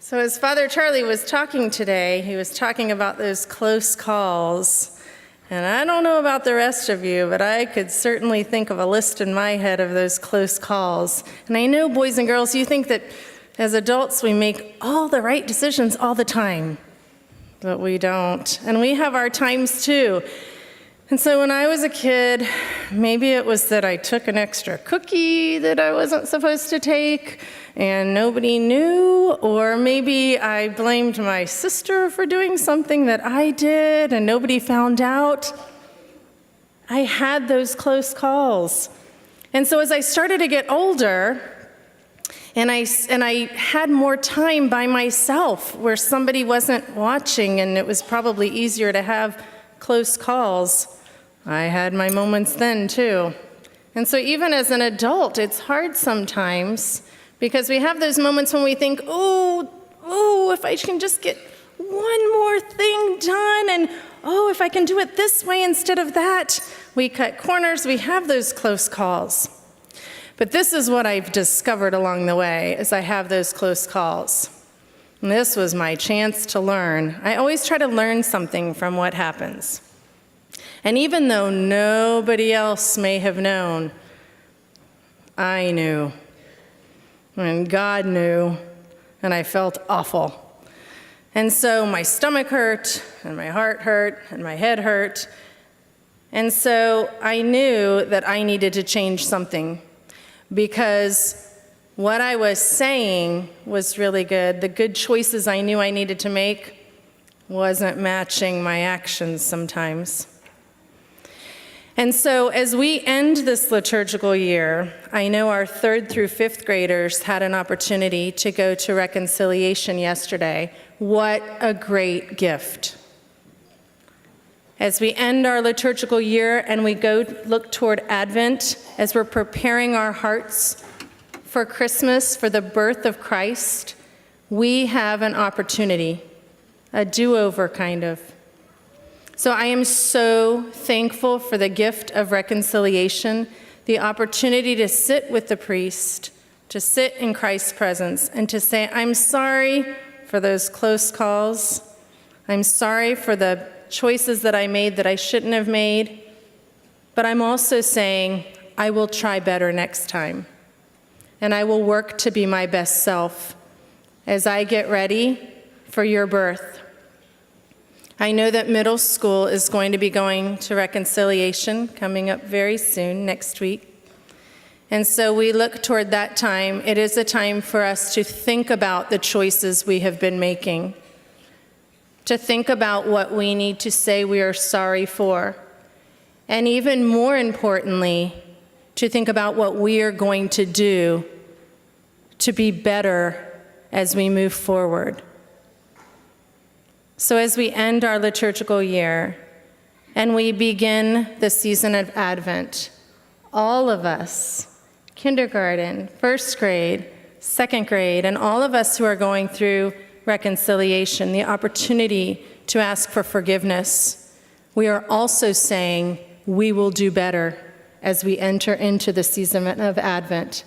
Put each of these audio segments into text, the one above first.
So as Father Charlie was talking today, he was talking about those close calls. And I don't know about the rest of you, but I could certainly think of a list in my head of those close calls. And I know, boys and girls, you think that as adults we make all the right decisions all the time. But we don't. And we have our times too. And so when I was a kid, maybe it was that I took an extra cookie that I wasn't supposed to take and nobody knew, or maybe I blamed my sister for doing something that I did and nobody found out. I had those close calls. And so as I started to get older, and I had more time by myself where somebody wasn't watching and it was probably easier to have close calls, I had my moments then too. And so even as an adult, it's hard sometimes because we have those moments when we think, oh, if I can just get one more thing done, and if I can do it this way instead of that. We cut corners, we have those close calls. But this is what I've discovered along the way as I have those close calls. And this was my chance to learn. I always try to learn something from what happens. And even though nobody else may have known, I knew. And God knew, and I felt awful. And so my stomach hurt, and my heart hurt, and my head hurt. And so I knew that I needed to change something because what I was saying was really good. The good choices I knew I needed to make wasn't matching my actions sometimes. And so as we end this liturgical year, I know our 3rd through 5th graders had an opportunity to go to reconciliation yesterday. What a great gift. As we end our liturgical year and we go look toward Advent, as we're preparing our hearts for Christmas, for the birth of Christ, we have an opportunity, a do-over kind of. So I am so thankful for the gift of reconciliation, the opportunity to sit with the priest, to sit in Christ's presence, and to say, I'm sorry for those close calls. I'm sorry for the choices that I made that I shouldn't have made. But I'm also saying, I will try better next time. And I will work to be my best self as I get ready for your birth. I know that middle school is going to be going to reconciliation coming up very soon, next week. And so we look toward that time. It is a time for us to think about the choices we have been making, to think about what we need to say we are sorry for, and even more importantly, to think about what we are going to do to be better as we move forward. So as we end our liturgical year and we begin the season of Advent, all of us, kindergarten, 1st grade, 2nd grade, and all of us who are going through reconciliation, the opportunity to ask for forgiveness, we are also saying we will do better as we enter into the season of Advent.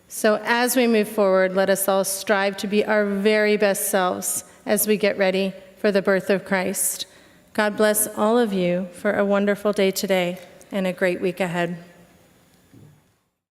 So as we move forward, let us all strive to be our very best selves as we get ready for the birth of Christ. God bless all of you for a wonderful day today and a great week ahead.